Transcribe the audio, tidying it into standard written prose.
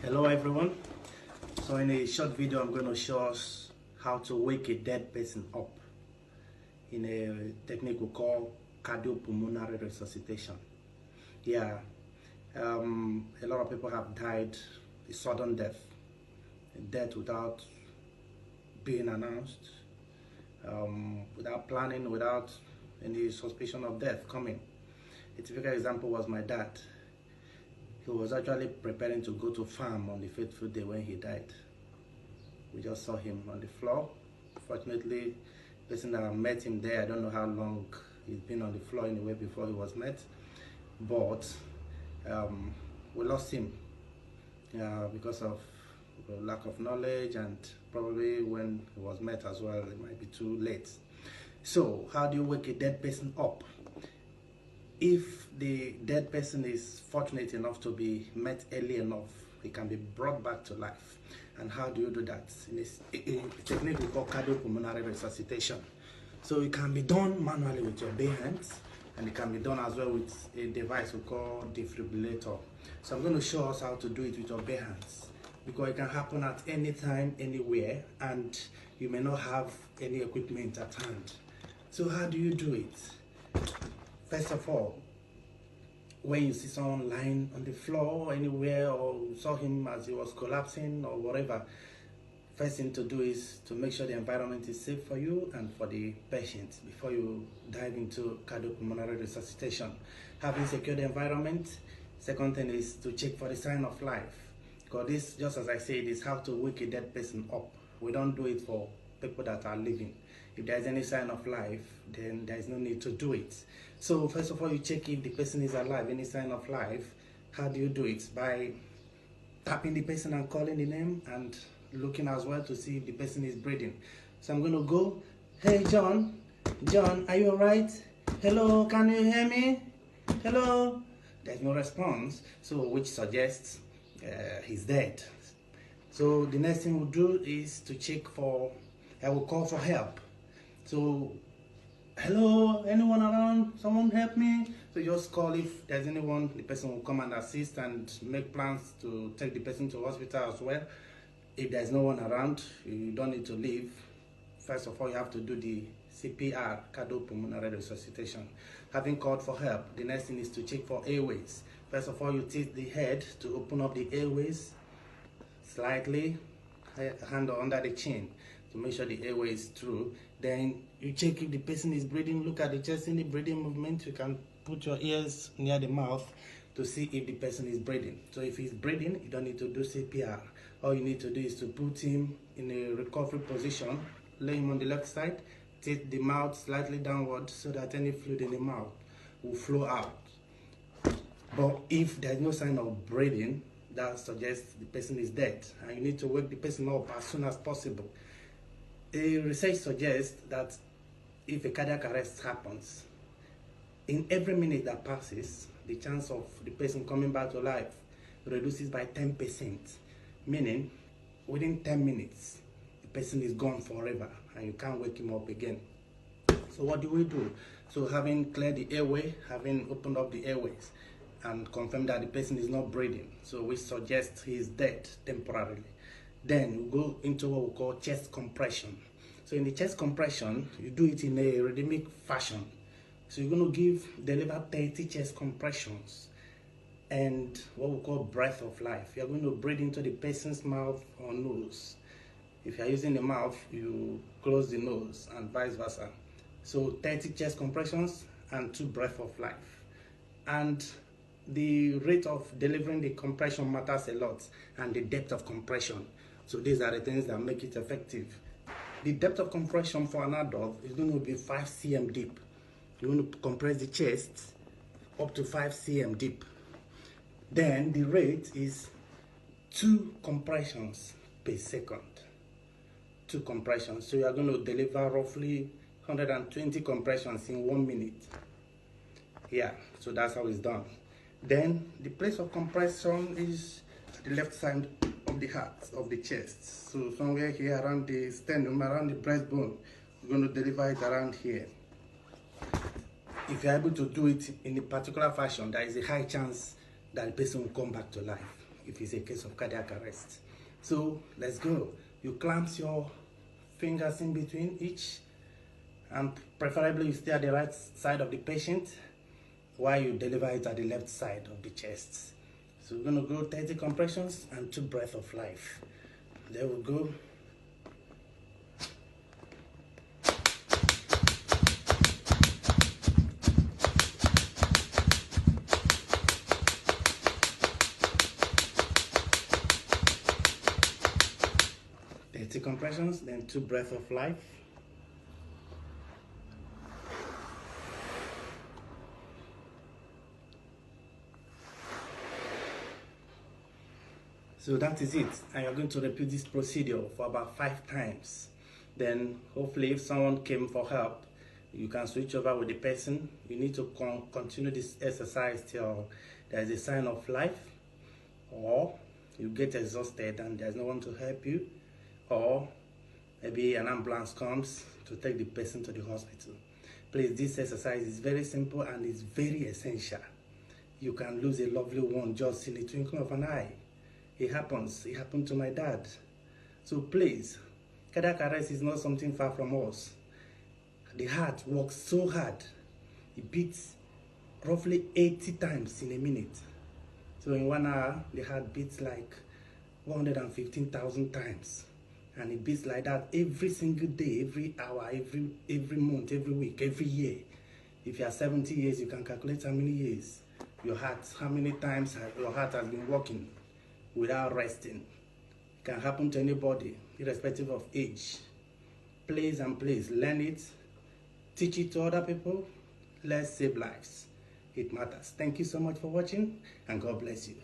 Hello everyone. So in a short video I'm going to show us how to wake a dead person up in a technique we call cardiopulmonary resuscitation. A lot of people have died a sudden death, without being announced, without planning, without any suspicion of death coming. A typical example was my dad. He was actually preparing to go to farm on the fateful day when he died. We just saw him on the floor. Fortunately, the person that met him there, I don't know how long he's been on the floor anyway before he was met, but we lost him because of lack of knowledge, and probably when he was met as well, it might be too late. So how do you wake a dead person up? If the dead person is fortunate enough to be met early enough, he can be brought back to life. And how do you do that? In a technique we call cardiopulmonary resuscitation. So it can be done manually with your bare hands, and it can be done as well with a device we call defibrillator. So I'm going to show us how to do it with your bare hands, because it can happen at any time, anywhere, and you may not have any equipment at hand. So how do you do it? First of all, when you see someone lying on the floor anywhere, or saw him as he was collapsing or whatever, first thing to do is to make sure the environment is safe for you and for the patient before you dive into cardiopulmonary resuscitation. Having secured the environment, second thing is to check for the sign of life. Because this, just as I said, is how to wake a dead person up. We don't do it for people that are living. If there's any sign of life, then there's no need to do it. So first of all, you check if the person is alive, any sign of life. How do you do it? By tapping the person and calling the name, and looking as well to see if the person is breathing. So I'm going to go, hey John, are you all right? Hello, can you hear me? Hello? There's no response, so which suggests he's dead. So the next thing we'll do is to check for, I will call for help. So, hello, anyone around? Someone help me? So just call if there's anyone. The person will come and assist and make plans to take the person to hospital as well. If there's no one around, you don't need to leave. First of all, you have to do the CPR, cardiopulmonary resuscitation. Having called for help, the next thing is to check for airways. First of all, you tilt the head to open up the airways slightly, hand under the chin, to make sure the airway is through. Then you check if the person is breathing. Look at the chest in the breathing movement. You can put your ears near the mouth to see if the person is breathing. So if he's breathing, you don't need to do CPR. All you need to do is to put him in a recovery position, lay him on the left side, tilt the mouth slightly downward so that any fluid in the mouth will flow out. But if there's no sign of breathing, that suggests the person is dead, and you need to wake the person up as soon as possible. The research suggests that if a cardiac arrest happens, in every minute that passes, the chance of the person coming back to life reduces by 10%, meaning within 10 minutes, the person is gone forever and you can't wake him up again. So what do we do? So having cleared the airway, having opened up the airways, and confirmed that the person is not breathing, so we suggest he is dead temporarily. Then we go into what we call chest compression. So in the chest compression, you do it in a rhythmic fashion. So you're going to deliver 30 chest compressions and what we call breath of life. You're going to breathe into the person's mouth or nose. If you're using the mouth, you close the nose, and vice versa. So 30 chest compressions and 2 breath of life. And the rate of delivering the compression matters a lot, and the depth of compression. So these are the things that make it effective. The depth of compression for an adult is going to be 5 cm deep. You want to compress the chest up to 5 cm deep. Then the rate is 2 compressions per second. 2 compressions. So you are going to deliver roughly 120 compressions in 1 minute. Yeah, so that's how it's done. Then the place of compression is the left side of the heart, of the chest. So somewhere here around the sternum, around the breastbone, we're going to deliver it around here. If you're able to do it in a particular fashion, there is a high chance that the person will come back to life. if it's a case of cardiac arrest. So let's go. You clamp your fingers in between each, and preferably you stay at the right side of the patient while you deliver it at the left side of the chest. So we're going to go 30 compressions and 2 breaths of life. There we go. Compressions, then 2 breaths of life. So that is it, and you're going to repeat this procedure for about 5 times. Then hopefully if someone came for help, you can switch over with the person. You need to continue this exercise till there is a sign of life, or you get exhausted and there's no one to help you, or maybe an ambulance comes to take the person to the hospital. Please, this exercise is very simple and it's very essential. You can lose a lovely one just in the twinkling of an eye. It happens. It happened to my dad. So please, cardiac arrest is not something far from us. The heart works so hard. It beats roughly 80 times in a minute. So in 1 hour, the heart beats like 115,000 times. And it beats like that every single day, every hour, every month, every week, every year. If you are 70 years, you can calculate how many years how many times your heart has been working without resting. It can happen to anybody, irrespective of age. Please and please learn it, teach it to other people. Let's save lives. It matters. Thank you so much for watching, and God bless you.